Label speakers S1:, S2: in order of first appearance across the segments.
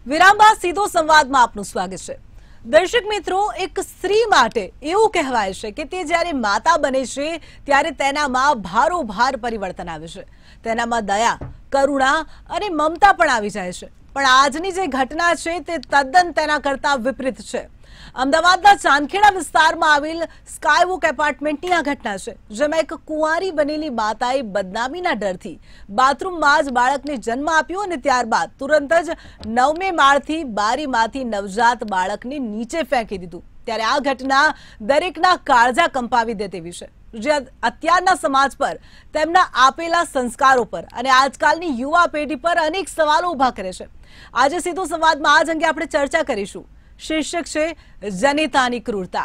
S1: વિરામ બાદ સીધો સંવાદમાં આપનું સ્વાગત છે। દર્શક મિત્રો, એક સ્ત્રી માટે એવું કહેવાય છે કે તે જ્યારે માતા બને છે ત્યારે તેનામાં ભારોભાર પરિવર્તન આવે છે। તેનામાં દયા, કરુણા અને મમતા પણ આવી જાય છે। પણ આજની જે ઘટના છે તે તદ્દન તેના કરતા વિપરીત છે। અમદાવાદના ચાંદખેડા વિસ્તારમાં આવેલ સ્કાયવોક એપાર્ટમેન્ટની આ ઘટના છે, જેમાં એક કુંવારી બનેલી માતાએ બદનામીના ડરથી બાથરૂમમાં જ બાળકને જન્મ આપ્યો અને ત્યારબાદ તુરંત જ 9મે માળથી બારીમાંથી નવજાત બાળકને નીચે ફેંકી દીધું। ત્યારે આ ઘટના દરેકના કાળજા કંપાવી દે તેવી છે, જે અત્યારના સમાજ પર, તેમના આપેલા સંસ્કારો પર અને આજકાલની યુવા પેઢી પર અનેક સવાલો ઉભા કરે છે। આજે સીધો સંવાદમાં આ જ અંગે આપણે ચર્ચા કરીશું। शीर्षक है जनितानी क्रूरता।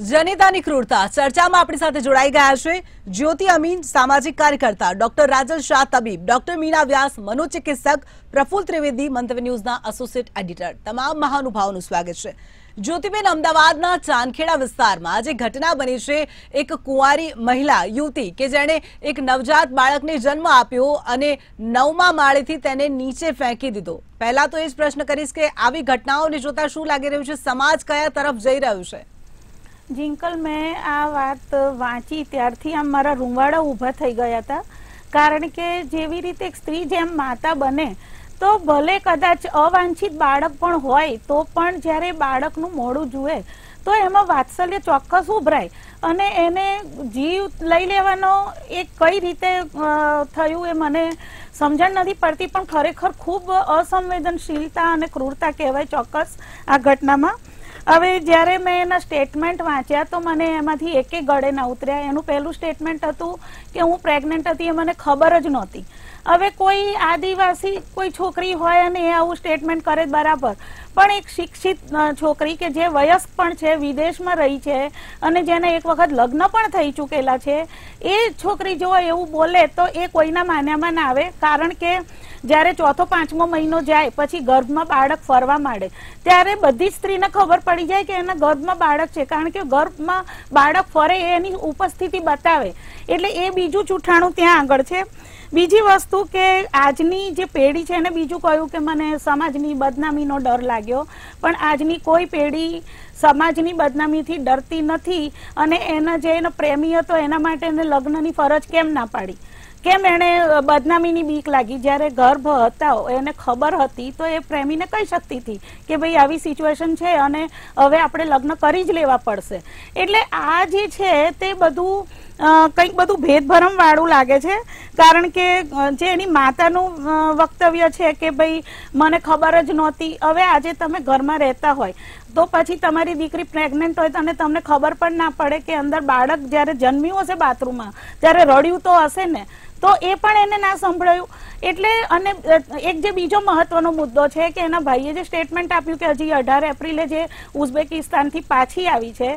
S1: जनितानी क्रूरता चर्चा में अपनी साथे जोड़ाई गया है ज्योति अमीन, सामाजिक कार्यकर्ता, डॉक्टर राजल शाह तबीब, डॉक्टर मीना व्यास, मनोचिकित्सक, प्रफुल्ल त्रिवेदी, मंतव्य न्यूज़ना एसोसिएट एडिटर, तमाम महानुभावों स्वागत है। ज्योतिबेन, अमदावादना चांदखेड़ा विस्तारमां आज घटना बनी है। एक कुंवारी महिला युवती के जेने एक नवजात बाळकने जन्म आप्यो अने 9मा माळेथी तेने नीचे फेंकी दीधो। पहला तो ए ज प्रश्न करीश के आवी घटनाओने जोता शुं लागी रह्युं छे, समाज कया तरफ जई रह्यो छे?
S2: जिंकल, मैं आ बात वाँची त्यारथी आम मारा रूंवाड़ा ऊभा थई गया था। कारण के जेवी रीते एक स्त्री जेम माता बने तो भले कदाच अवांछित बाळक पण होय तो पण ज्यारे बाळकनुं मोढुं जुए तो एमां वात्सल्य चोक्कस उभराय अने एने जीव लई लेवानो एक कई रीते थयुं ए मने समजण नथी पड़ती, पण खरेखर खूब असंवेदनशीलता अने क्रूरता कहेवाय चोक्कस आ घटनामां। हवे ज्यारे मैं एना स्टेटमेंट वाँच्या तो मने एमांथी एके गळे न उतर्या। एनुं पहेલું स्टेटमेंट हतुं के हूँ प्रेग्नेंट हती, मने खबर ज नहोती। हवे कोई आदिवासी कोई छोकरी होय अने ए आवुं स्टेटमेंट करे बराबर, पण एक शिक्षित छोकरी के जे वयस्क पण छे, विदेशमां रही छे अने जेने एक वखत लग्न पण थई चूकेला छे, ए छोकरी जो एवुं बोले तो ए कोईना मान्यामां ना आवे। कारण के જ્યારે ચોથો પાંચમો મહિનો જાય પછી ગર્ભમાં બાળક ફરવા માંડે ત્યારે બધી સ્ત્રીને ખબર પડી જાય કે એના ગર્ભમાં બાળક છે, કારણ કે ગર્ભમાં બાળક ફરે એની ઉપસ્થિતિ બતાવે, એટલે એ બીજું ચૂંટાણું ત્યાં આગળ છે। બીજી વસ્તુ કે આજની જે પેઢી છે એને બીજું કહ્યું કે મને સમાજની બદનામીનો ડર लाग्यो, પણ આજની કોઈ પેઢી સમાજની બદનામીથી ડરતી નથી અને એના જે એનો પ્રેમી હતો એના માટે એને લગ્નની ફરજ કેમ ના પાડી, કેમ એને બદનામીની બીક લાગી? જ્યારે ગર્ભ હતા એને ખબર હતી તો એ પ્રેમીને કહી શકતી હતી કે ભાઈ આવી સિચ્યુએશન છે અને હવે આપણે લગ્ન કરી જ લેવા પડશે। એટલે આ જે છે તે બધું કંઈક બધું ભેદભરમ વાળું લાગે છે। કારણ કે જે એની માતાનું વક્તવ્ય છે કે ભાઈ મને ખબર જ નહોતી। હવે આજે તમે ઘરમાં રહેતા હોય તો પછી તમારી દીકરી પ્રેગ્નેન્ટ હોય અને તમને ખબર પણ ના પડે કે અંદર બાળક જ્યારે જન્મ્યું હશે બાથરૂમમાં ત્યારે રડ્યું તો હશે ને, તો એ પણ એને ના સંભળાયું। એટલે અને એક જે બીજો મહત્વનો મુદ્દો છે કે એના ભાઈએ જે સ્ટેટમેન્ટ આપ્યું કે હજી 18 એપ્રિલે જે ઉઝબેકિસ્તાનથી પાછી આવી છે,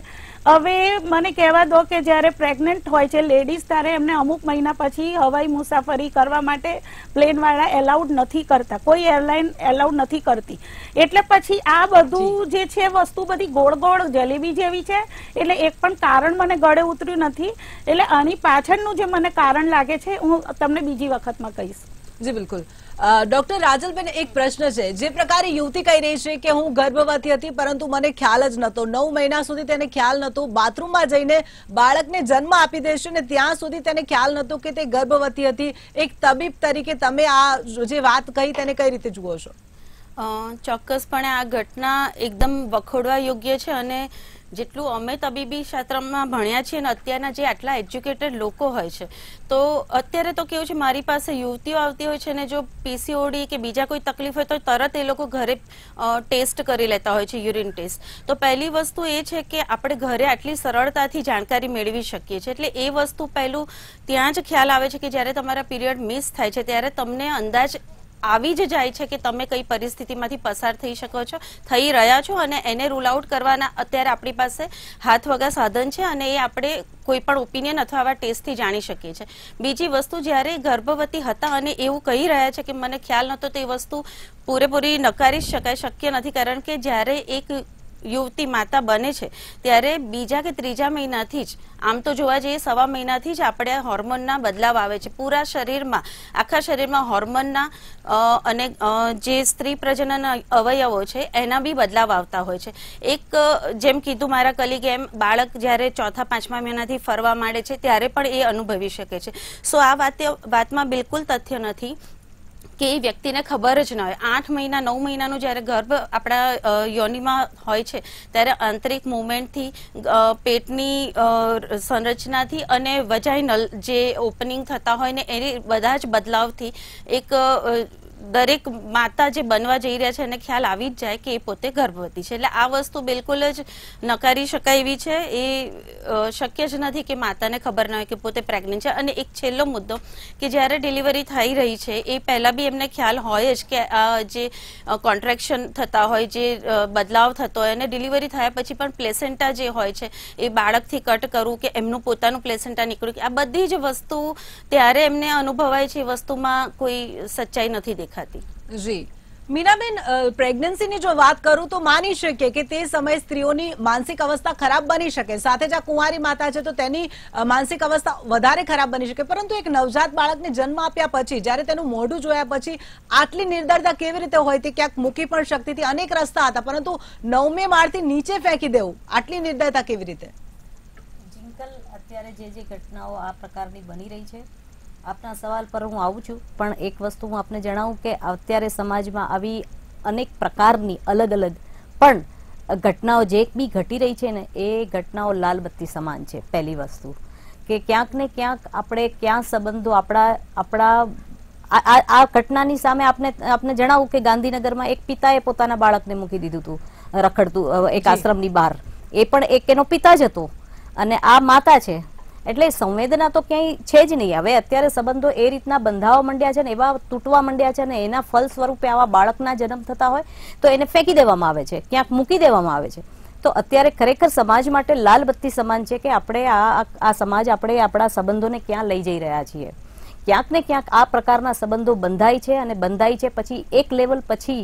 S2: હવે મને કહેવા દો કે જ્યારે પ્રેગ્નેન્ટ હોય છે લેડીઝ ત્યારે એમને અમુક મહિના પછી હવાઈ મુસાફરી કરવા માટે પ્લેનવાળા એલાઉડ નથી કરતા, કોઈ એરલાઇન એલાઉડ નથી કરતી। એટલે પછી આ બધું જે છે વસ્તુ બધી गोड़ गोड़ जलेबी जेवी छे, એટલે એક પણ કારણ મને ગળે ઉતર્યું નથી। એટલે આની પાછળનું જે મને કારણ લાગે છે હું તમને બીજી વખતમાં કહીશ।
S1: जी बिल्कुल। डॉक्टर राजलबेन, एक प्रश्न है, जे प्रकारे युवती कही रही है कि हूँ गर्भवती थी परंतु मने ख्याल ज नतो, 9 महीना सुधी तेने ख्याल नतो, बाथरूम में जईने बाळकने जन्म आपी देशे ने त्यां सुधी तेने ख्याल नतो के ते गर्भवती हती। एक तबीब तरीके तमे आ जे वात कही तेने कई रीते जुओ छो?
S3: ચોક્કસપણે આ ઘટના એકદમ વખોડવા યોગ્ય છે અને જેટલું અમે તબીબી ક્ષેત્રમાં ભણ્યા છીએ અને અત્યારના જે આટલા એજ્યુકેટેડ લોકો હોય છે તો અત્યારે તો કેવું છે, મારી પાસે યુવતીઓ આવતી હોય છે ને જો પીસીઓડી કે બીજા કોઈ તકલીફ હોય તો તરત એ લોકો ઘરે ટેસ્ટ કરી લેતા હોય છે, યુરિન ટેસ્ટ। તો પહેલી વસ્તુ એ છે કે આપણે ઘરે આટલી સરળતાથી જાણકારી મેળવી શકીએ છીએ, એટલે એ વસ્તુ પહેલું ત્યાં જ ખ્યાલ આવે છે કે જ્યારે તમારા પીરિયડ મિસ થાય છે ત્યારે તમને અંદાજ આવી જ જાય છે કે તમે કઈ પરિસ્થિતિમાંથી પસાર થઈ શકો છો, થઈ રહ્યા છો અને એને રૂલ આઉટ કરવાના અત્યારે આપણી પાસે હાથ વગા સાધન છે અને એ આપણે કોઈ પણ ઓપિનિયન અથવા આવા ટેસ્ટથી જાણી શકીએ છીએ। બીજી વસ્તુ, જ્યારે ગર્ભવતી હતા અને એવું કહી રહ્યા છે કે મને ખ્યાલ નહોતો, તે વસ્તુ પૂરેપૂરી નકારી શકાય, શક્ય નથી। કારણ કે જ્યારે એક યુવતી માતા બને છે ત્યારે બીજા કે ત્રીજા મહિનાથી જ, આમ તો જોવા જઈએ 1.5 મહિનાથી જ આપણે હોર્મોનના બદલાવ આવે છે પૂરા શરીરમાં, આખા શરીરમાં હોર્મોનના અને જે સ્ત્રી પ્રજનન અવયવો છે એના બી બદલાવ આવતા હોય છે. એક જેમ કીધું મારા કલીગે એમ, બાળક જ્યારે 4-5મા મહિનાથી ફરવા માંડે છે ત્યારે પણ એ અનુભવી શકે છે. સો આ વાતમાં બિલકુલ તથ્ય નથી કે એ વ્યક્તિને ખબર જ ના હોય. 8 મહિના 9 મહિનાનું જ્યારે ગર્ભ આપણા યોનિમાં હોય છે ત્યારે આંતરિક મુવમેન્ટથી, પેટની સંરચનાથી અને વજાઇનલ જે ઓપનિંગ થતા હોય ને એ બધા જ બદલાવથી એક દરેક માતા જે બનવા જઈ રહ્યા છે એને ખ્યાલ આવી જ જાય કે એ પોતે ગર્ભવતી છે. એટલે આ વસ્તુ બિલકુલ જ નકારી શકાય એવી છે. એ શક્ય જ નથી કે માતાને ખબર ના હોય કે પોતે પ્રેગ્નન્ટ છે. અને એક છેલ્લો મુદ્દો કે જ્યારે ડિલિવરી થઈ રહી છે એ પહેલા બી એમને ખ્યાલ હોય જ કે આ જે કોન્ટ્રેક્શન થતા હોય, જે બદલાવ થતો હોય, અને ડિલિવરી થયા પછી પણ પ્લેસેન્ટા જે હોય છે એ બાળકથી કટ કરવું કે એમનું પોતાનું પ્લેસેન્ટા નીકળ્યું, આ બધી જ વસ્તુ ત્યારે એમને અનુભવાય છે. એ વસ્તુમાં કોઈ સચ્ચાઈ નથી દેખાતી.
S1: જી મીનાબેન, પ્રેગ્નન્સીની જો વાત કરું તો માની શકીએ કે તે સમયે સ્ત્રીઓની માનસિક અવસ્થા ખરાબ બની શકે, સાથે જ આ કુંવારી માતા છે તો તેની માનસિક અવસ્થા વધારે ખરાબ બની શકે. પરંતુ એક નવજાત બાળકને જન્મ આપ્યા પછી, જ્યારે તેનું મોઢું જોયા પછી આટલી નિર્દયતા કેવી રીતે હોય? તે ક્યાંક મૂકી પણ શકતી હતી, અનેક રસ્તા હતા, પરંતુ 9મે માળથી નીચે ફેંકી દેવું, આટલી નિર્દયતા કેવી રીતે?
S4: જિંકલ, અત્યારે જે ઘટનાઓ આ પ્રકારની બની રહી છે, આપના સવાલ પર હું આવું છું, પણ એક વસ્તુ હું આપને જણાવું કે અત્યારે સમાજમાં આવી અનેક પ્રકારની અલગ અલગ પણ ઘટનાઓ જે બી ઘટી રહી છે ને એ ઘટનાઓ લાલબત્તી સમાન છે. પહેલી વસ્તુ કે ક્યાંક ને ક્યાંક આપણે ક્યાં સંબંધો આપણા આ ઘટનાની સામે આપને જણાવું કે ગાંધીનગરમાં એક પિતાએ પોતાના બાળકને મૂકી દીધું હતું રખડતું એક આશ્રમની બહાર. એ પણ એક એનો પિતા જ હતો અને આ માતા છે. એટલે સંવેદના તો ક્યાંય છે જ નહીં. હવે અત્યારે સંબંધો એ રીતના બંધાવા માંડ્યા છે ને, એવા તૂટવા માંડ્યા છે ને, એના ફલ સ્વરૂપે આવા બાળકના જન્મ થતા હોય તો એને ફેંકી દેવામાં આવે છે, ક્યાંક મૂકી દેવામાં આવે છે. તો અત્યારે ખરેખર સમાજ માટે લાલબત્તી સમાન છે કે આપણે આ સમાજ આપણે આપણા સંબંધોને ક્યાં લઈ જઈ રહ્યા છીએ. ક્યાંક ને ક્યાંક આ પ્રકારના સંબંધો બંધાય છે અને બંધાય છે પછી એક લેવલ પછી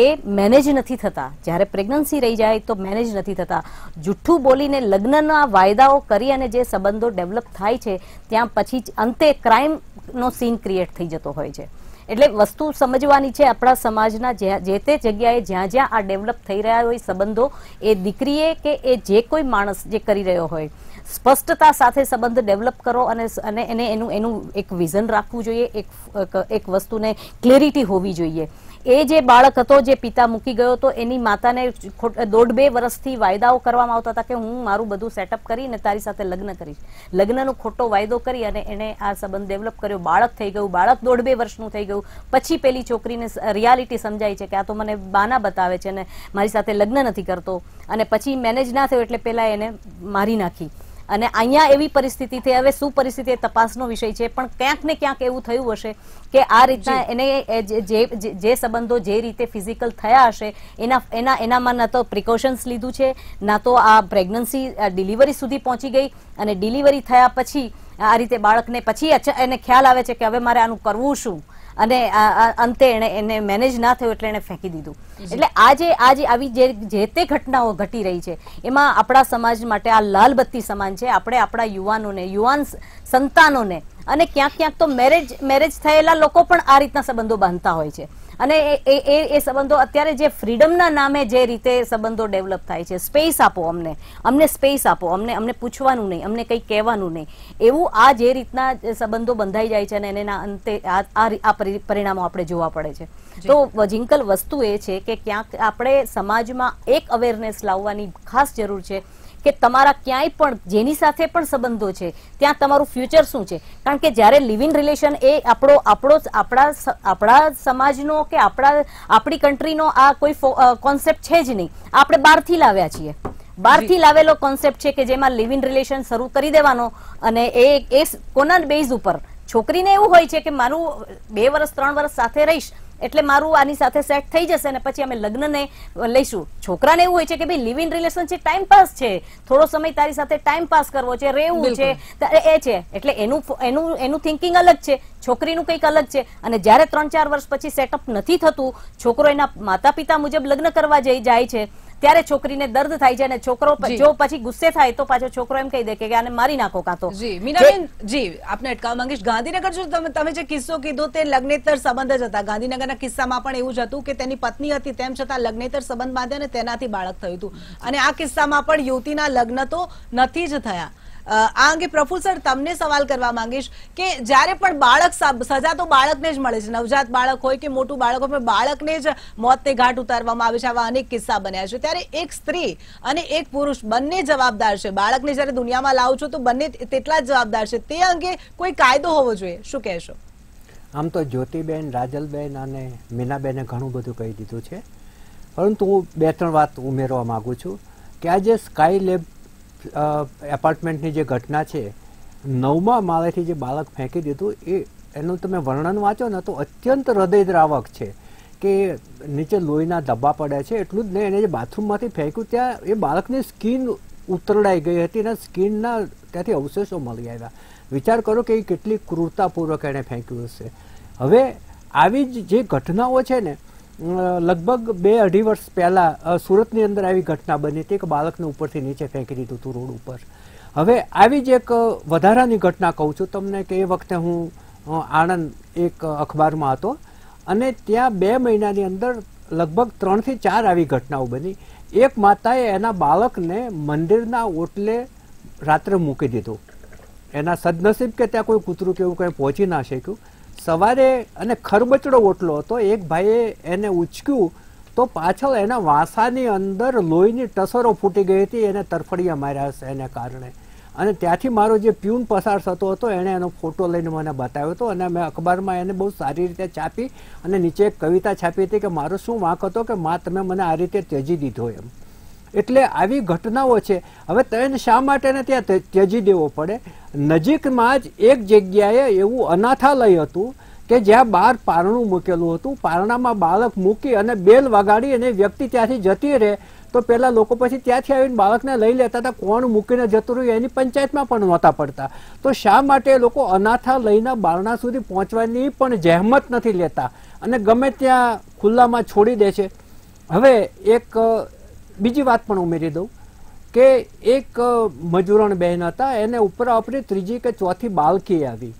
S4: એ મેનેજ નથી થતા. જ્યારે પ્રેગ્નન્સી રહી જાય તો મેનેજ નથી થતા. જુઠ્ઠું બોલીને લગ્નના વાયદાઓ કરી અને જે સંબંધો ડેવલપ થાય છે ત્યાં પછી અંતે ક્રાઇમનો સીન ક્રિએટ થઈ જતો હોય છે. એટલે વસ્તુ સમજવાની છે આપણા સમાજના જે તે જગ્યાએ જ્યાં જ્યાં આ ડેવલપ થઈ રહ્યા હોય સંબંધો, એ દીકરીએ કે એ જે કોઈ માણસ જે કરી રહ્યો હોય સ્પષ્ટતા સાથે સંબંધ ડેવલપ કરો અને એને એનું એક વિઝન રાખવું જોઈએ, એક વસ્તુને ક્લેરિટી હોવી જોઈએ. એ જે બાળક હતો જે પિતા મૂકી ગયો તો એની માતાને 1.5-2 વર્ષથી વાયદાઓ કરવામાં આવતા હતા કે હું મારું બધું સેટઅપ કરીને તારી સાથે લગ્ન કરીશ. લગ્નનો ખોટો વાયદો કરી અને એને આ સંબંધ ડેવલપ કર્યો. બાળક થઈ ગયું, બાળક 1.5-2 વર્ષનું થઈ ગયું. પછી પેલી છોકરીને રિયાલિટી સમજાય છે કે આ તો મને બાના બતાવે છે અને મારી સાથે લગ્ન નથી કરતો, અને પછી મેનેજ ના થયો એટલે પેલા એને મારી નાખી. અને અહીંયા એવી પરિસ્થિતિ થઈ. હવે શું પરિસ્થિતિ તપાસનો વિષય છે, પણ ક્યાંક ને ક્યાંક એવું થયું હશે કે આ રીતના એને જે સંબંધો જે રીતે ફિઝિકલ થયા હશે એનામાં ના તો પ્રિકોશન્સ લીધું છે, ના તો આ પ્રેગ્નન્સી ડિલિવરી સુધી પહોંચી ગઈ, અને ડિલિવરી થયા પછી આ રીતે બાળકને પછી એને ખ્યાલ આવે છે કે હવે મારે આનું કરવું શું, અને અંતે એને મેનેજ ના થયું એટલે એને ફેંકી દીધું. એટલે આજે આવી જે તે ઘટનાઓ ઘટી રહી છે એમાં આપણા સમાજ માટે આ લાલબત્તી સમાન છે. આપણે આપણા યુવાનોને, યુવાન સંતાનોને, અને ક્યાંક ક્યાંક તો મેરેજ થયેલા લોકો પણ આ રીતના સંબંધો બાંધતા હોય છે. અને એ સંબંધો અત્યારે જે ફ્રીડમના નામે જે રીતે સંબંધો ડેવલપ થાય છે, સ્પેસ આપો અમને સ્પેસ આપો, અમને પૂછવાનું નહીં, અમને કંઈ કહેવાનું નહીં, એવું આ જે રીતના સંબંધો બંધાઈ જાય છે અને એના અંતે આ પરિણામો આપણે જોવા પડે છે. તો જિંકલ, વસ્તુ એ છે કે ક્યાંક આપણે સમાજમાં એક અવેરનેસ લાવવાની ખાસ જરૂર છે કે તમારા ક્યાંય પણ જેની સાથે પણ સંબંધો છે ત્યાં તમારું ફ્યુચર શું છે. કારણ કે જ્યારે લિવ ઇન રિલેશન એ આપણા સમાજનો કે આપણી કન્ટ્રીનો આ કોઈ કોન્સેપ્ટ છે જ નહીં. આપણે બહારથી લાવ્યા છીએ, બહારથી લાવેલો કોન્સેપ્ટ છે કે જેમાં લિવ ઇન રિલેશન શરૂ કરી દેવાનો, અને એ કોના બેઝ ઉપર છોકરીને એવું હોય છે કે મારું 2 વર્ષ 3 વર્ષ સાથે રહીશ એટલે મારું આની સાથે સેટ થઈ જશે અને પછી અમે લગ્નને લઈશું. છોકરાને એવું હોય છે કે ભાઈ લિવ ઇન રિલેશન છે, ટાઈમ પાસ છે, થોડો સમય તારી સાથે ટાઈમ પાસ કરવો છે, રહેવું છે, એ છે. એટલે એનું થિંકિંગ અલગ છે, છોકરીનું કંઈક અલગ છે. અને જ્યારે 3-4 વર્ષ પછી સેટઅપ નથી થતું, છોકરો એના માતા પિતા મુજબ લગ્ન કરવા જાય છે, ત્યારે છોકરીને દર્દ થાય છે અને છોકરો જો પછી ગુસ્સે થાય તો પાછો છોકરો એમ કહી દે કે આને મારી નાખો કાં તો.
S1: જી મીનાબેન, જી આપને અટકાવવા માંગીશ. ગાંધીનગર જો તમે જે કિસ્સો કીધો તે લગ્નેતર સંબંધ જ હતા. ગાંધીનગરના કિસ્સામાં પણ એવું જ હતું કે તેની પત્ની હતી, તેમ છતાં લગ્નેતર સંબંધ બાંધ્યા અને તેનાથી બાળક થયું હતું. અને આ કિસ્સામાં પણ યુવતીના લગ્ન તો નથી જ થયા. આ અંગે પ્રફુલ્લ સર તમને સવાલ કરવા માંગીશ કે જ્યારે પણ બાળક, સજા તો બાળકને જ મળે છે, નવજાત બાળક હોય કે મોટું બાળક હોય, પણ બાળકને જ મોતને ઘાટ ઉતારવામાં આવે છે. આવા અનેક કિસ્સા બન્યા છે. ત્યારે એક સ્ત્રી અને એક પુરુષ બંને જવાબદાર છે. બાળકને જ્યારે દુનિયામાં લાવો છો તો બંને તેટલા જ જવાબદાર છે. તે અંગે કોઈ કાયદો હોવો જોઈએ, શું કહેશો?
S5: આમ તો જ્યોતિબેન, રાજલબેન અને મીનાબેને ઘણું બધું કહી દીધું છે, પરંતુ હું 2-3 વાત ઉમેરવા માંગુ છું કે આ જે સ્કાય લેબ એપાર્ટમેન્ટની જે ઘટના છે, 9મા માળેથી જે બાળક ફેંકી દીધું, એનું તમે વર્ણન વાંચો ને તો અત્યંત હૃદયદ્રાવક છે કે નીચે લોહીના ધબ્બા પડ્યા છે. એટલું જ નહીં, એને જે બાથરૂમમાંથી ફેંક્યું ત્યાં એ બાળકની સ્કિન ઉતરડાઈ ગઈ હતી અને સ્કિનના ત્યાંથી અવશેષો મળી આવ્યા. વિચાર કરો કે એ કેટલી ક્રૂરતાપૂર્વક એણે ફેંક્યું હશે. હવે આવી જે ઘટનાઓ છે ને, લગભગ 2-2.5 વર્ષ પહેલા સુરતની અંદર આવી ઘટના બની હતી કે બાળકને ઉપરથી નીચે ફેંકી દીધું હતું રોડ ઉપર. હવે આવી જ એક વધારાની ઘટના કહું છું તમને કે એ વખતે હું આણંદ એક અખબારમાં હતો અને ત્યાં 2 મહિનાની અંદર લગભગ 3 થી 4 આવી ઘટનાઓ બની. એક માતાએ એના બાળકને મંદિરના ઓટલે રાત્રે મૂકી દીધું. એના સદનસીબ કે ત્યાં કોઈ કૂતરું કે એવું કંઈ પહોંચી ના શક્યું. સવારે અને ખરબચડો ઓટલો હતો, એક ભાઈએ એને ઉચક્યું તો પાછળ એના વાંસાની અંદર લોહીની ટસરો ફૂટી ગઈ હતી. એને તરફડિયા માર્યા હશે એને કારણે. અને ત્યાંથી મારો જે પ્યુન પસાર થતો હતો એણે એનો ફોટો લઈને મને બતાવ્યો હતો અને મેં અખબારમાં એને બહુ સારી રીતે છાપી અને નીચે એક કવિતા છાપી હતી કે મારો શું વાંક હતો કે માં તમે મને આ રીતે ત્યજી દીધો એમ. એટલે આવી ઘટનાઓ છે. હવે તેને શા માટે ત્યાં ત્યજી દેવો પડે? નજીકમાં જ એક જગ્યાએ એવું અનાથાલય હતું કે જ્યાં બહાર પારણું મૂકેલું હતું. પારણામાં બાળક મૂકી અને બેલ વગાડી અને વ્યક્તિ ત્યાંથી જતી રહે તો પેલા લોકો પછી ત્યાંથી આવીને બાળકને લઈ લેતા હતા. કોણ મૂકીને જતું રહ્યું એની પંચાયતમાં પણ નહોતા પડતા. તો શા માટે લોકો અનાથાલયના બારણા સુધી પહોંચવાની પણ જહેમત નથી લેતા અને ગમે ત્યાં ખુલ્લામાં છોડી દે છે? હવે એક બીજી વાત પણ ઉમેરી દઉં કે એક મજૂરણ બહેન હતા, એને ઉપરાઉપરી 3જી કે 4થી બાળકી આવી.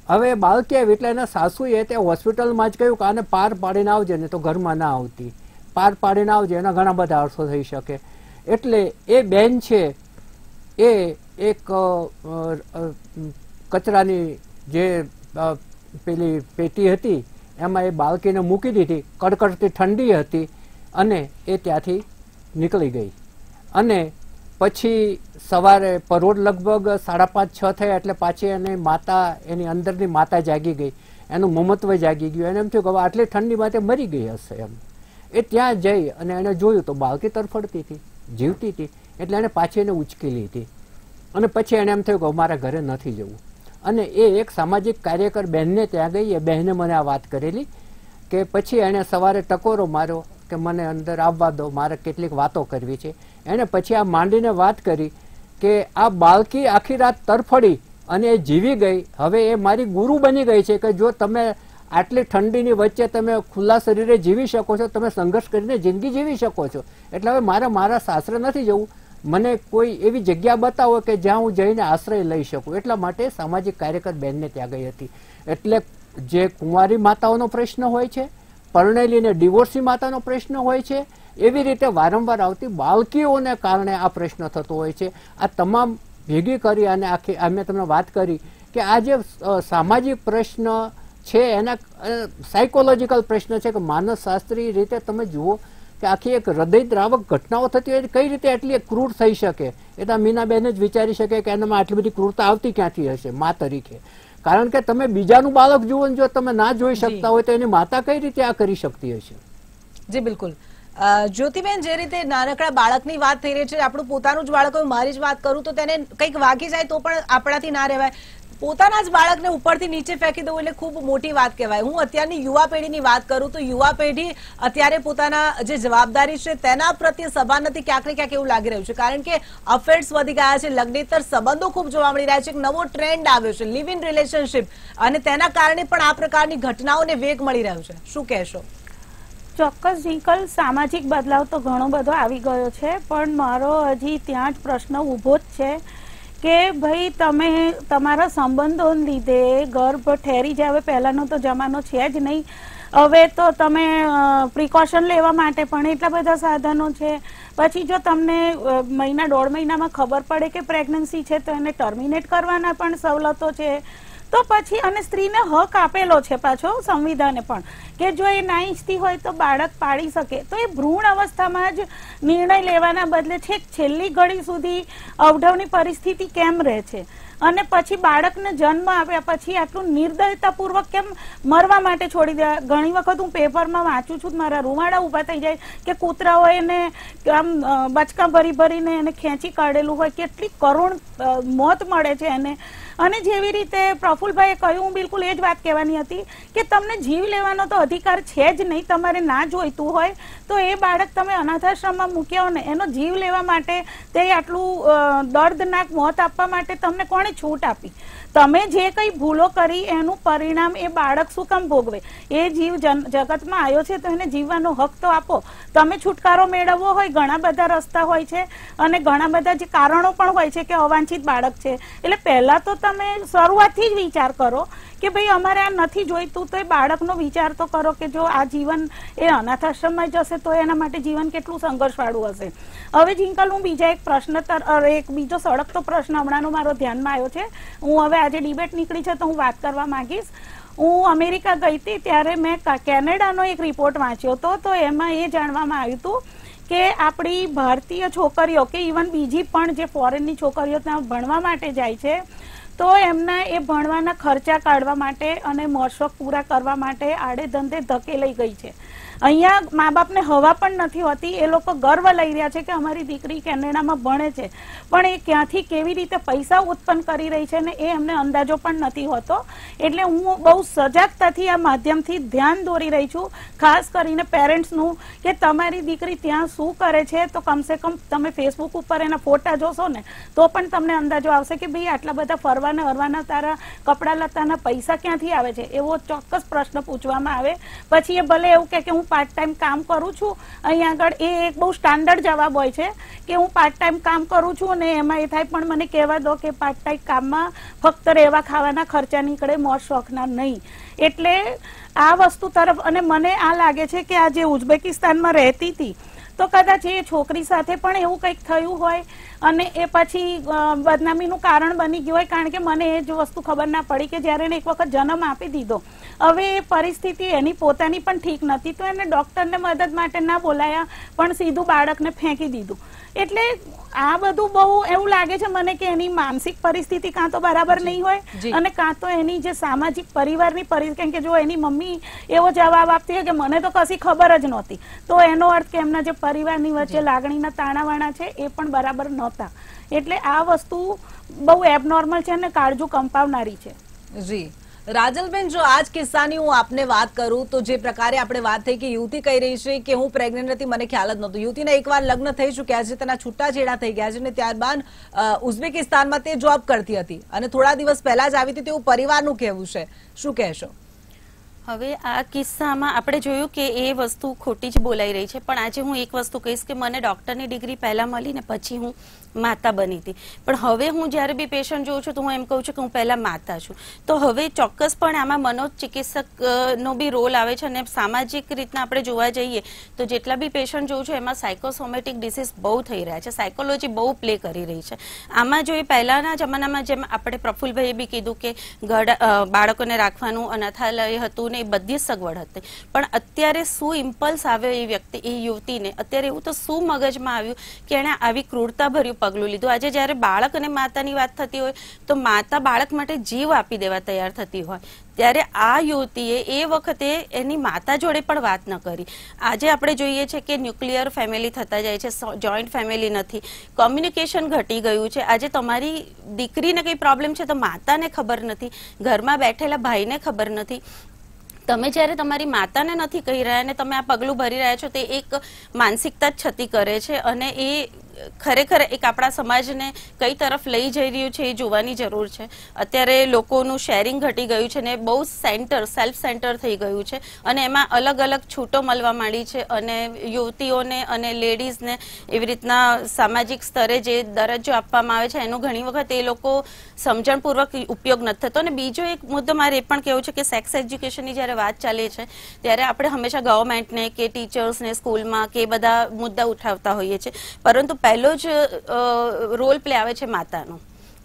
S5: હવે બાળકી આવી એટલે એના સાસુએ તે હોસ્પિટલમાં જ કહ્યું કે આને પાર પાડીને આવજે, ને તો ઘરમાં ના આવતી. પાર પાડીને આવજે, એના ઘણા બધા અર્થો થઈ શકે. એટલે એ બેન છે એ એક કચરાની જે પેલી પેટી હતી એમાં એ બાળકીને મૂકી દીધી. કડકડતી ઠંડી હતી અને એ ત્યાંથી નીકળી ગઈ. અને પછી સવારે પરોઢ લગભગ 5:30-6 થયા એટલે પાછી એને માતા, એની અંદરની માતા જાગી ગઈ, એનું મમત્વ જાગી ગયું. એને એમ થયું કે હવે આટલી ઠંડીમાં તે મરી ગઈ હશે એમ. એ ત્યાં જઈ અને એને જોયું તો બાળકી તરફડતી હતી, જીવતી હતી. એટલે એને પાછી એને ઉચકી લીધી અને પછી એને એમ થયું કે મારા ઘરે નથી જવું. અને એ એક સામાજિક કાર્યકર બહેનને ત્યાં ગઈ. એ બહેને મને આ વાત કરેલી કે પછી એણે સવારે ટકોરો માર્યો કે મને અંદર આવવા દો, મારે કેટલીક વાતો કરવી છે. એણે પછી આ માંડીને વાત કરી કે આ બાળકી આખી રાત તરફડી અને એ જીવી ગઈ. હવે એ મારી ગુરુ બની ગઈ છે કે જો તમે આટલી ઠંડીની વચ્ચે તમે ખુલ્લા શરીરે જીવી શકો છો, તમે સંઘર્ષ કરીને જિંદગી જીવી શકો છો. એટલે હવે મારે મારા સાસરે નથી જવું, મને કોઈ એવી જગ્યા બતાવો કે જ્યાં હું જઈને આશ્રય લઈ શકું. એટલા માટે સામાજિક કાર્યકર બહેનને ત્યાં ગઈ હતી. એટલે જે કુંવારી માતાઓનો પ્રશ્ન હોય છે, પરણેલીને ડિવોર્સી માતાનો પ્રશ્ન હોય છે, એવી રીતે વારંવાર આવતી બાળકીઓને કારણે આ પ્રશ્ન થતો હોય છે. આ તમામ ભેગી કરી અને આખી મેં તમને વાત કરી કે આ જે સામાજિક પ્રશ્ન છે એના સાયકોલોજીકલ પ્રશ્ન છે કે માનસશાસ્ત્રીય રીતે તમે જુઓ કે આખી એક હૃદયદ્રાવક ઘટનાઓ થતી હોય કઈ રીતે એટલી ક્રૂર થઈ શકે? એ તો મીનાબેન જ વિચારી શકે કે એનામાં આટલી બધી ક્રૂરતા આવતી ક્યાંથી હશે મા તરીકે. કારણ કે તમે બીજાનું બાળક જુઓ, જો તમે ના જોઈ શકતા હોય તો એની માતા કઈ રીતે આ કરી શકતી હશે?
S1: જી બિલકુલ. જ્યોતિબેન, જે રીતે નાનકડા બાળકની વાત થઈ રહી છે, આપણું પોતાનું જ બાળક હોય, મારી જ વાત કરું તો તેને કંઈક વાગી જાય તો પણ આપણાથી ના રહેવાય. પોતાના જ બાળકને ઉપરથી નીચે ફેંકી દઉં એટલે ખૂબ મોટી વાત કહેવાય. હું અત્યારની યુવા પેઢીની વાત કરું તો યુવા પેઢી અત્યારે પોતાના જે જવાબદારી છે તેના પ્રત્યે સભાન નથી. ક્યાંક ને ક્યાંક એવું લાગી રહ્યું છે કારણ કે અફેર્સ વધી ગયા છે, લગ્નેતર સંબંધો ખૂબ જોવા મળી રહ્યા છે. એક નવો ટ્રેન્ડ આવ્યો છે, લિવ ઇન રિલેશનશીપ, અને તેના કારણે પણ આ પ્રકારની ઘટનાઓને વેગ મળી રહ્યો છે. શું કહેશો?
S2: ચોક્કસ જીંકલ, સામાજિક બદલાવ તો ઘણો બધો આવી ગયો છે, પણ મારો હજી ત્યાં જ પ્રશ્ન ઊભો જ છે કે ભાઈ તમે તમારા સંબંધોને લીધે ગર્ભ ઠેરી જાવે, પહેલાનો તો જમાનો છે જ નહીં. હવે તો તમે પ્રિકોશન લેવા માટે પણ એટલા બધા સાધનો છે. પછી જો તમને મહિના 1.5 મહિનામાં ખબર પડે કે પ્રેગ્નન્સી છે તો એને ટર્મિનેટ કરવાના પણ સવલતો છે. તો પછી અને સ્ત્રીને હક આપેલો છે પાછો સંવિધાને પણ કે જો એ ના ઈચ્છતી હોય તો બાળક પાડી શકે. તો એ ભ્રૂણ અવસ્થામાં જ નિર્ણય લેવાના બદલે છેક છેલ્લી ઘડી સુધી અવઢવની પરિસ્થિતિ કેમ રહે છે, અને પછી બાળકને જન્મ આપ્યા પછી આટલું નિર્દયતાપૂર્વક કેમ મરવા માટે છોડી દેવા. ઘણી વખત હું પેપરમાં વાંચું છું, મારા રૂવાડા ઊભા થઈ જાય કે કૂતરાઓએ એને આમ બચકા ભરી ભરીને એને ખેંચી કાઢેલું હોય, કેટલી કરુણ મોત મળે છે એને. અને જેવી રીતે પ્રફુલભાઈએ કહ્યું, હું બિલકુલ એ જ વાત કહેવાની હતી કે તમને જીવ લેવાનો તો અધિકાર છે જ નહીં. તમારે ના જોઈતું હોય તો એ બાળક તમે અનાથાશ્રમમાં મૂક્યો ને, એનો જીવ લેવા માટે તે આટલું દર્દનાક મોત આપવા માટે તમને કોણે છૂટ આપી? તમે જે કંઈ ભૂલો કરી એનું પરિણામ એ બાળક શું કામ ભોગવે? એ જીવ જગતમાં આવ્યો છે તો એને જીવવાનો હક તો આપો. તમે છુટકારો મેળવવો હોય, ઘણા બધા રસ્તા હોય છે અને ઘણા બધા જે કારણો પણ હોય છે કે અવાંછિત બાળક છે. એટલે પહેલા તો તમે શરૂઆતથી જ વિચાર કરો કે ભાઈ અમારે આ નથી જોઈતું, તો એ બાળકનો વિચાર તો કરો કે જો આ જીવન એ અનાથાશ્રમમાં જશે તો એના માટે જીવન કેટલું સંઘર્ષવાળું હશે. હવે જિંકલ, હું બીજા એક પ્રશ્ન એક બીજો સળગતો પ્રશ્ન હમણાંનો મારો ધ્યાનમાં આવ્યો છે. હું હવે આજે ડિબેટ નીકળી છે તો હું વાત કરવા માંગીશ. હું અમેરિકા ગઈ હતી ત્યારે મેં કેનેડાનો એક રિપોર્ટ વાંચ્યો હતો. તો એમાં એ જાણવામાં આવ્યું હતું કે આપણી ભારતીય છોકરીઓ કે ઇવન બીજી પણ જે ફોરેનની છોકરીઓ ત્યાં ભણવા માટે જાય છે તો એમના એ ભણવાના ખર્ચા કાઢવા માટે અને મોજશોખ પૂરા કરવા માટે આડેધંધે ધકેલાઈ ગઈ છે. અહીંયા મા બાપને હવા પણ નથી હોતી. એ લોકો ગર્વ લઈ રહ્યા છે કે અમારી દીકરી કેનેડામાં ભણે છે, પણ એ ક્યાંથી કેવી રીતે પૈસા ઉત્પન્ન કરી રહી છે ને એ એમને અંદાજો પણ નથી હોતો. એટલે હું બહુ સજાગતાથી આ માધ્યમથી ધ્યાન દોરી રહી છું, ખાસ કરીને પેરેન્ટ્સનું, કે તમારી દીકરી ત્યાં શું કરે છે તો કમસે કમ તમે ફેસબુક ઉપર એના ફોટા જોશો ને તો પણ તમને અંદાજો આવશે કે ભાઈ આટલા બધા ફરવાના હરવાના તારા કપડાં લત્તાના પૈસા ક્યાંથી આવે છે. એવો ચોક્કસ પ્રશ્ન પૂછવામાં આવે. પછી એ ભલે એવું કે હું પાર્ટ ટાઈમ કામ કરું છું, અહીંયા આગળ એ એક બહુ સ્ટાન્ડર્ડ જવાબ હોય છે કે હું પાર્ટ ટાઈમ કામ કરું છું અને એમાં એ થાય, પણ મને કહેવા દો કે પાર્ટ ટાઈમ કામમાં ફક્ત રહેવા ખાવાના ખર્ચા નીકળે, મોજ શોખના નહીં. એટલે આ વસ્તુ તરફ, અને મને આ લાગે છે કે આ જે ઉઝબેકિસ્તાનમાં રહેતી હતી તો કદાચ એ છોકરી સાથે પણ એવું કંઈક થયું હોય અને એ પછી બદનામીનું કારણ બની ગયું હોય. કારણ કે મને એ જ વસ્તુ ખબર ના પડી કે જ્યારે એને એક વખત જન્મ આપી દીધો, હવે એ પરિસ્થિતિ એની પોતાની પણ ઠીક નથી તો એને ડોક્ટરને મદદ માટે ના બોલાયા, પણ સીધું બાળકને ફેંકી દીધું. એટલે આ બધું બહુ એવું લાગે છે મને કે એની માનસિક પરિસ્થિતિ કાં તો બરાબર નહીં હોય અને કાં તો એની જે સામાજિક પરિવારની પરિસ્થિતિ, કેમ કે જો એની મમ્મી એવો જવાબ આપતી હોય કે મને તો કશી ખબર જ નહોતી, તો એનો અર્થ કે એમના જે પરિવારની વચ્ચે લાગણીના તાણાવાણા છે એ પણ બરાબર નહોતા. એટલે આ વસ્તુ બહુ એબનોર્મલ છે અને કાળજું કંપાવનારી છે.
S1: જી રાજલબેન, જો આજ કિસ્સાની હું આપને વાત કરું તો જે પ્રકારે આપણે વાત થઈ કે યુવતી કહી રહી છે કે હું પ્રેગ્નન્ટ હતી, મને ખ્યાલ જ નહોતો. યુવતીના એકવાર લગ્ન થઈ ચૂક્યા છે, તેના છૂટાછેડા થઈ ગયા છે અને ત્યારબાદ ઉઝબેકિસ્તાનમાં તે જોબ કરતી હતી અને થોડા દિવસ પહેલા જ આવી હતી તેવું પરિવારનું કહેવું છે. શું કહેશો?
S3: હવે આ કિસ્સામાં આપણે જોયું કે એ વસ્તુ ખોટી જ બોલાઈ રહી છે, પણ આજે હું એક વસ્તુ કહીશ કે મને ડોક્ટરની ડિગ્રી પહેલા મળી ને પછી હું માતા બની હતી, પણ હવે હું જ્યારે બી પેશન્ટ જોઉં છું તો હું એમ કહું છું કે હું પહેલા માતા છું. તો હવે ચોક્કસપણે આમાં મનોચિકિત્સકનો બી રોલ આવે છે અને સામાજિક રીતના આપણે જોવા જઈએ તો જેટલા બી પેશન્ટ જોઉં છું એમાં સાયકોસોમેટિક ડિસીઝ બહુ થઈ રહ્યા છે, સાયકોલોજી બહુ પ્લે કરી રહી છે. આમાં જો પહેલાના જમાનામાં જેમ આપણે પ્રફુલભાઈએ બી કીધું કે બાળકોને રાખવાનું અનાથાલય હતું એ બધી સગવડ હતી, પણ અત્યારે શું ઇમ્પલ્સ આવ્યો એ વ્યક્તિ, એ યુવતીને અત્યારે એવું તો શું મગજમાં આવ્યું કે એણે આવી ક્રૂરતા ભર્યું પગલું લીધું. આજે જ્યારે બાળક અને માતાની વાત થતી હોય તો માતા બાળક માટે જીવ આપી દેવા તૈયાર થતી હોય, ત્યારે આ યુવતીએ એ વખતે એની માતા જોડે પણ વાત ન કરી. આજે આપણે જોઈએ છે કે ન્યુક્લિયર ફેમિલી થતા જાય છે, જોઈન્ટ ફેમિલી નથી, કોમ્યુનિકેશન ઘટી ગયું છે. આજે તમારી દીકરીને કંઈ પ્રોબ્લેમ છે તો માતાને ખબર નથી, ઘરમાં બેઠેલા ભાઈને ખબર નથી. તમે જ્યારે તમારી માતાને નથી કહી રહ્યા અને તમે આ પગલું ભરી રહ્યા છો તે એક માનસિકતા જ છતી કરે છે અને એ ખરેખર એક આપણા સમાજને કઈ તરફ લઈ જઈ રહ્યું છે એ જોવાની જરૂર છે. અત્યારે લોકોનું શેરિંગ ઘટી ગયું છે ને બહુ સેલ્ફ સેન્ટર થઈ ગયું છે અને એમાં અલગ અલગ છૂટો મળવા માંડી છે અને યુવતીઓને અને લેડીઝને એવી રીતના સામાજિક સ્તરે જે દરજ્જો આપવામાં આવે છે એનો ઘણી વખત એ લોકો સમજણપૂર્વક ઉપયોગ નથી થતો. અને બીજો એક મુદ્દો મારે એ પણ કહેવું છે કે સેક્સ એજ્યુકેશનની જ્યારે વાત ચાલે છે ત્યારે આપણે હંમેશા ગવર્મેન્ટને કે ટીચર્સને સ્કૂલમાં કે બધા મુદ્દા ઉઠાવતા હોઈએ છીએ, પરંતુ પહેલો જ રોલ પ્લે આવે છે માતાનો.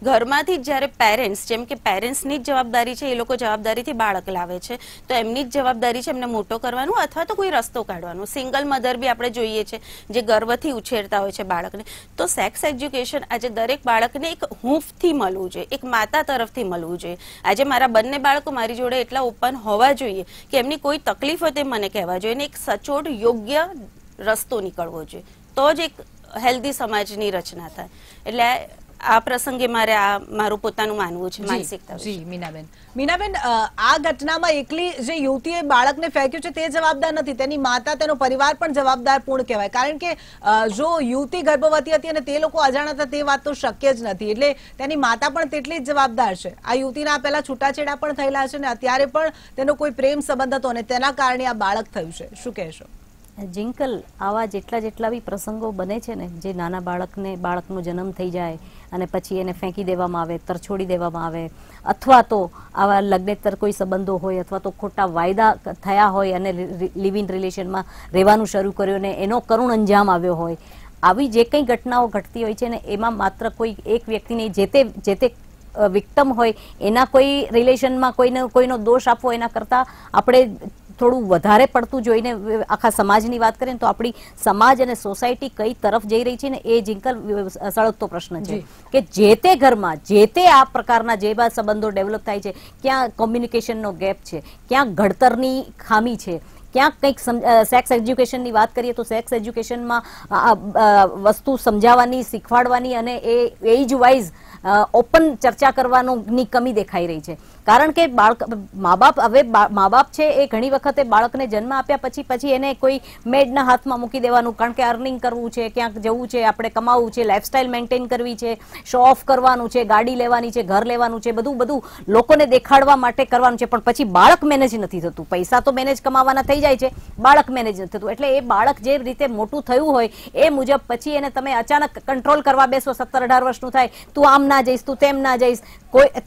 S3: ઘરમાંથી જ જ્યારે પેરેન્ટ્સ, જેમ કે પેરેન્ટ્સની જ જવાબદારી છે, એ લોકો જવાબદારીથી બાળક લાવે છે તો એમની જ જવાબદારી છે એમને મોટો કરવાનું અથવા તો કોઈ રસ્તો કાઢવાનો. સિંગલ મધર બી આપણે જોઈએ છે જે ગર્વથી ઉછેરતા હોય છે બાળકને. તો સેક્સ એજ્યુકેશન આજે દરેક બાળકને એક હૂંફથી મળવું જોઈએ, એક માતા તરફથી મળવું જોઈએ. આજે મારા બંને બાળકો મારી જોડે એટલા ઓપન હોવા જોઈએ કે એમની કોઈ તકલીફ હોય તે મને કહેવા જોઈએ ને એક સચોટ યોગ્ય રસ્તો નીકળવો જોઈએ, તો જ એક હેલ્ધી સમાજની રચના થાય. એટલે આ પ્રસંગે મારે આ મારું પોતાનું માનવું છે માનસિકતા.
S1: જી મીનાબેન, આ ઘટનામાં એકલી જે યુવતીએ બાળકને ફેંક્યું છે તે જવાબદાર નથી, તેની માતા, તેનો પરિવાર પણ જવાબદાર પૂર્ણ કહેવાય. કારણ કે જો યુવતી ગર્ભવતી હતી અને તે લોકો અજાણ હતા તે વાત તો શક્ય જ નથી, એટલે તેની માતા પણ તેટલી જ જવાબદાર છે. આ યુવતીના પહેલા છૂટાછેડા પણ થયેલા છે ને અત્યારે પણ તેનો કોઈ પ્રેમ સંબંધ હતો અને તેના કારણે આ બાળક થયું છે. શું કહેશો?
S4: જિંકલ, આવા જેટલા બી પ્રસંગો બને છે ને, જે નાના બાળકનો જન્મ થઈ જાય અને પછી એને ફેંકી દેવામાં આવે, તરછોડી દેવામાં આવે, અથવા તો આવા લગ્નેતર કોઈ સંબંધો હોય અથવા તો ખોટા વાયદા થયા હોય અને લિવ ઇન રિલેશનમાં રહેવાનું શરૂ કર્યું ને એનો કરુણ અંજામ આવ્યો હોય, આવી જે કંઈ ઘટનાઓ ઘટતી હોય છે ને એમાં માત્ર કોઈ એક વ્યક્તિને જે તે વિક્ટમ હોય એના કોઈ રિલેશનમાં કોઈનો દોષ આપવો એના કરતાં આપણે થોડું વધારે પડતું જોઈને આખા સમાજની વાત કરીએ તો આપણી સમાજ અને સોસાયટી કઈ તરફ જઈ રહી છે ને એ જિંકલ સળગતો પ્રશ્ન છે કે જે તે ઘરમાં જે તે આ પ્રકારના જે બા સંબંધો ડેવલપ થાય છે, ક્યાં કોમ્યુનિકેશનનો ગેપ છે, ક્યાં ઘડતરની ખામી છે, ક્યાંક કંઈક સેક્સ એજ્યુકેશનની વાત કરીએ તો સેક્સ એજ્યુકેશનમાં વસ્તુ સમજાવવાની, શીખવાડવાની અને એ એજ વાઇઝ ઓપન ચર્ચા કરવાની કમી દેખાઈ રહી છે. કારણ કે મા બાપ છે એ ઘણી વખતે બાળકને જન્મ આપ્યા પછી એને કોઈ મેડના હાથમાં મૂકી દેવાનું, કારણ કે અર્નિંગ કરવું છે, ક્યાંક જવું છે, આપણે કમાવું છે, લાઈફસ્ટાઈલ મેન્ટેન કરવી છે, શો ઓફ કરવાનું છે, ગાડી લેવાની છે, ઘર લેવાનું છે, બધું લોકોને દેખાડવા માટે કરવાનું છે. પણ પછી બાળક મેનેજ નથી થતું. પૈસા તો મેનેજ કમાવાના થઈ જાય છે, બાળક મેનેજ નથી થતું. એટલે એ બાળક જે રીતે મોટું થયું હોય એ મુજબ પછી એને તમે અચાનક કંટ્રોલ કરવા બેસો, 17-18 વર્ષનું થાય, તું આમ ના જઈશ, તું તેમ ના જઈશ,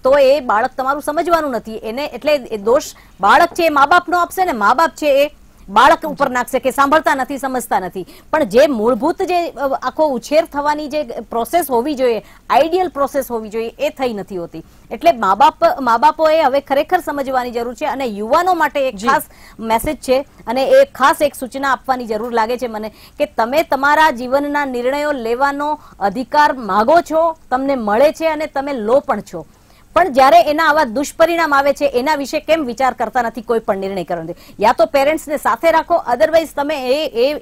S4: તો એ બાળક તમારું સમજવાનું નથી એને. એટલે દોષ બાળક છે એ મા બાપનો આપશે ને મા બાપ છે એ બાળક ઉપર નાખશે કે સાંભળતા નથી, સમજતા નથી. પણ જે મૂળભૂત જે આખો ઉછેર થવાની જે પ્રોસેસ હોવી જોઈએ, આઈડિયલ પ્રોસેસ હોવી જોઈએ, એ થઈ નથી હોતી. એટલે મા બાપોએ હવે ખરેખર સમજવાની જરૂર છે અને યુવાનો માટે એક ખાસ મેસેજ છે અને એ ખાસ એક સૂચના આપવાની જરૂર લાગે છે મને કે તમે તમારા જીવનના નિર્ણયો લેવાનો અધિકાર માગો છો, તમને મળે છે અને તમે લો પણ છો, પણ જ્યારે એના આવા દુષ્પરિણામ આવે છે એના વિશે કેમ વિચાર કરતા નથી કોઈ પણ નિર્ણય કરવાનો? યા તો પેરેન્ટ્સને સાથે રાખો, અધરવાઇઝ તમે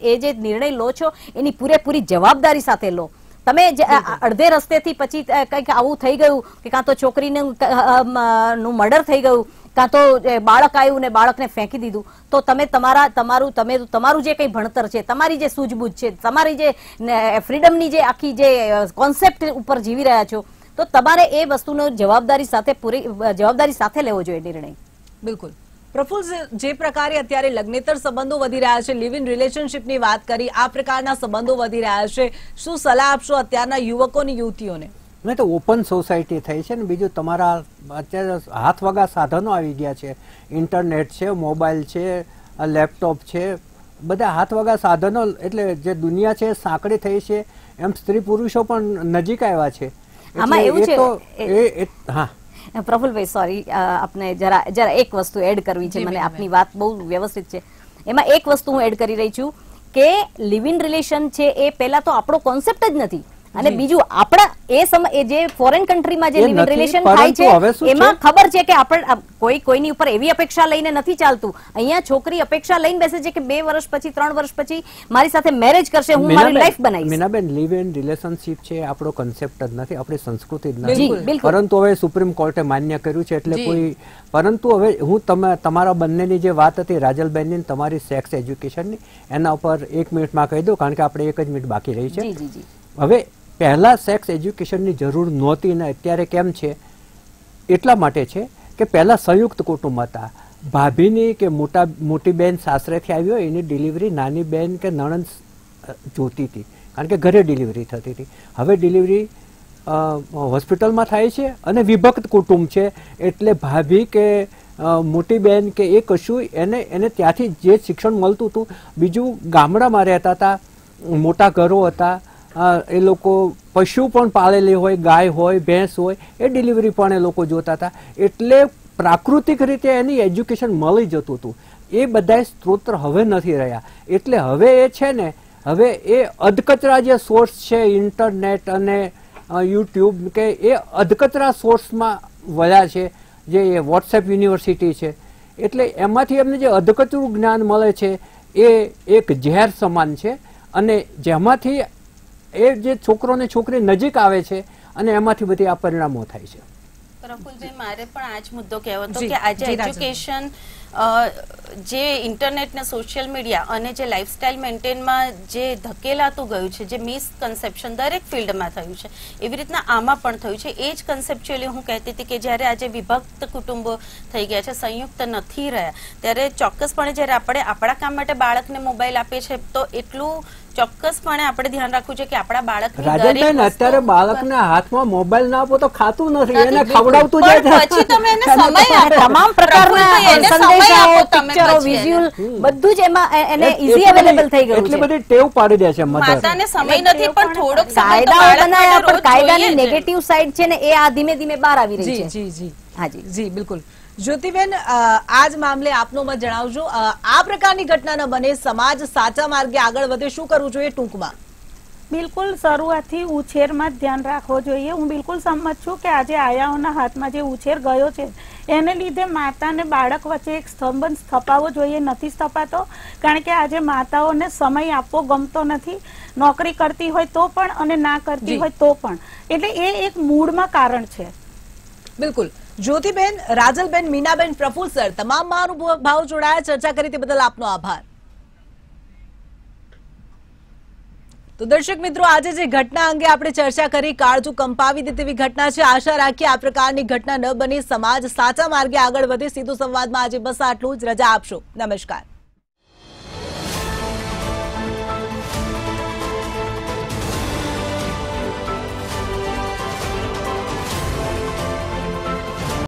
S4: એ જે નિર્ણય લો છો એની પૂરેપૂરી જવાબદારી સાથે લો. તમે અડધે રસ્તેથી પછી કંઈક આવું થઈ ગયું કે કાં તો છોકરીનું મર્ડર થઈ ગયું, કાં તો બાળક આવ્યું ને બાળકને ફેંકી દીધું, તો તમે તમારું જે કંઈ ભણતર છે, તમારી જે સૂઝબૂઝ છે, તમારી જે ફ્રીડમની જે આખી જે કોન્સેપ્ટ ઉપર જીવી રહ્યા છો, તો તમારે એ વસ્તુનો જવાબદારી સાથે લેવો જોઈએ નિર્ણય.
S1: બિલકુલ. પ્રફુલ્લ, જે પ્રકારે અત્યારે લગ્નેતર સંબંધો વધી રહ્યા છે, લિવ ઇન રિલેશનશિપની વાત કરી, આ પ્રકારના સંબંધો વધી રહ્યા છે, શું સલાહ આપશો અત્યારના યુવકોની યુવતીઓને?
S5: મેં તો ઓપન સોસાયટી થઈ છે ને, બીજું તમારા અત્યારે હાથ વગા સાધનો આવી ગયા છે, ઇન્ટરનેટ છે, મોબાઈલ છે, લેપટોપ છે, બધા હાથ વગા સાધનો. એટલે જે દુનિયા છે સાંકડી થઈ છે, એમ સ્ત્રી પુરુષો પણ નજીક આવ્યા છે.
S2: આમાં એવું છે પ્રફુલભાઈ, સોરી, આપને જરા એક વસ્તુ એડ કરવી છે મને. આપની વાત બહુ વ્યવસ્થિત છે. એમાં એક વસ્તુ હું એડ કરી રહી છું કે લિવ ઇન રિલેશન છે એ પહેલા તો આપણો કોન્સેપ્ટ જ નથી, અને બીજું આપણા એ સમય જે ફોરેન કન્ટ્રીમાં જે લિવ ઇન રિલેશન થાય છે એમાં ખબર છે કે આપણે કોઈની ઉપર એવી અપેક્ષા લઈને નથી ચાલતું. અહીંયા છોકરી અપેક્ષા લઈને બેસે છે કે 2 વર્ષ પછી 3 વર્ષ પછી મારી સાથે મેરેજ કરશે, હું મારી લાઈફ બનાવીશ.
S5: મીનાબેન, લિવ ઇન રિલેશનશિપ છે આપણો કન્સેપ્ટ જ નથી, આપણી સંસ્કૃતિ જ નથી, પરંતુ હવે સુપ્રીમ કોર્ટે માન્ય કર્યું છે એટલે કોઈ. પરંતુ હવે હું તમારા બંનેની જે વાત હતી રાજલબેનની, તમારી સેક્સ એજ્યુકેશનની, એના ઉપર 1 મિનિટમાં કહી દઉં, કારણ કે આપણે 1 જ મિનિટ બાકી રહી છે. હવે પહેલા સેક્સ એજ્યુકેશનની જરૂર નહોતી ને અત્યારે કેમ છે એટલા માટે છે કે પહેલા સંયુક્ત કુટુંબ હતા. ભાભીની કે મોટી બેન સાસરેથી આવી હોય એની ડિલિવરી નાની બેન કે નણંદ જોતી હતી, કારણ કે ઘરે ડિલિવરી થતી હતી. હવે ડિલિવરી હોસ્પિટલમાં થાય છે અને વિભક્ત કુટુંબ છે, એટલે ભાભી કે મોટી બેન કે એ કશું એને ત્યાંથી જે શિક્ષણ મળતું હતું. બીજું ગામડામાં રહેતા હતા, મોટા ઘરો હતા, એ લોકો પશુ પણ પાળેલી હોય, ગાય હોય, ભેંસ હોય, એ ડિલિવરી પણ એ લોકો જોતા હતા. એટલે પ્રાકૃતિક રીતે એની એજ્યુકેશન મળી જતું હતું. એ બધા સ્ત્રોત હવે નથી રહ્યા. એટલે હવે એ છે ને, હવે એ અધકચરા જે સોર્સ છે ઇન્ટરનેટ અને યુટ્યુબ કે એ અધકચરા સોર્સમાં વળ્યા છે, જે વોટ્સએપ યુનિવર્સિટી છે. એટલે એમાંથી એમને જે અધકચરું જ્ઞાન મળે છે એ એક ઝેર સમાન છે, અને જેમાંથી એ જે છોકરો ને છોકરી નજીક આવે છે અને એમાંથી બધી આ પરિણામો થાય છે.
S3: પ્રફુલભાઈ, મારે પણ આ જ મુદ્દો કહેવો હતો કે આજે એજ્યુકેશન જે ઇન્ટરનેટ ને સોશિયલ મીડિયા અને જે લાઇફસ્ટાઇલ મેન્ટેનમાં જે ધકેલાતું ગયું છે, જે મિસકન્સેપ્શન દરેક ફિલ્ડમાં થયું છે, એવી રીતના આમાં પણ થયું છે. એ જ કન્સેપ્ચ્યુઅલી હું કહેતી હતી કે જ્યારે આજે વિભક્ત કુટુંબો થઈ ગયા છે, સંયુક્ત નથી રહ્યા, ત્યારે ચોક્કસપણે જ્યારે આપણે આપણા કામ માટે બાળકને મોબાઈલ આપીએ છીએ તો એટલું ચોક્કસપણે આપણે ધ્યાન રાખવું છે કે આપણા બાળકને
S5: રાજનબેન અત્યારે બાળકના હાથમાં મોબાઈલ ના આપો તો ખાતું નથી, એને ખવડાવતું જાય
S3: પછી તમે એને સમય આપો.
S4: તમામ પ્રકારના સંદેશાઓ, પિક્ચરો, વિઝ્યુઅલ બધું જ એમાં એને ઈઝી અવેલેબલ થઈ ગયું છે.
S5: એટલી બધી ટેવ પાડી દે છે મધર.
S3: માતાને સમય નથી પણ થોડોક સમય તો
S4: કાયદાઓ
S3: બાળક
S4: બનાવ્યા
S3: માટે
S4: પણ
S3: રોજ
S4: કાયદાની
S3: જોઈએ જ.
S4: નેગેટિવ સાઈડ છે ને એ આ ધીમે ધીમે બહાર આવી રહી
S1: જી
S4: છે.
S1: જી જી
S4: હાજી
S1: જી બિલકુલ. જ્યોતિબેન, આ જ મામલે આપનો મત જણાવજો. આ પ્રકારની ઘટના ન બને, સમાજ સાચા માર્ગે આગળ વધે, શું કરવું જોઈએ ટૂંકમાં?
S2: બિલકુલ શરૂઆતથી ઉછેરમાં જ ધ્યાન રાખવો જોઈએ. હું બિલકુલ સંમત છું કે આજે આયાઓના હાથમાં જે ઉછેર ગયો છે એને લીધે માતા અને બાળક વચ્ચે એક સંબંધ સ્થપાવવો જોઈએ, નથી સ્થપાતો. કારણ કે આજે માતાઓને સમય આપવો ગમતો નથી, નોકરી કરતી હોય તો પણ અને ના કરતી હોય તો પણ. એટલે એ એક મૂળમાં કારણ છે.
S1: બિલકુલ. જ્યોતિબેન, રાજલબેન, મીનાબેન, પ્રફુલ સર, તમામ મહાનુભાવો જોડાયા, ચર્ચા કરી તે બદલ આપનો આભાર. તો દર્શક મિત્રો, આજે જે ઘટના અંગે આપણે ચર્ચા કરી, કાળજું કંપાવી દે તેવી ઘટના છે. આશા રાખીએ આ પ્રકારની ઘટના ન બની, સમાજ સાચા માર્ગે આગળ વધે. સીધો સંવાદમાં આજે બસ આટલું જ. રજા આપશો. નમસ્કાર.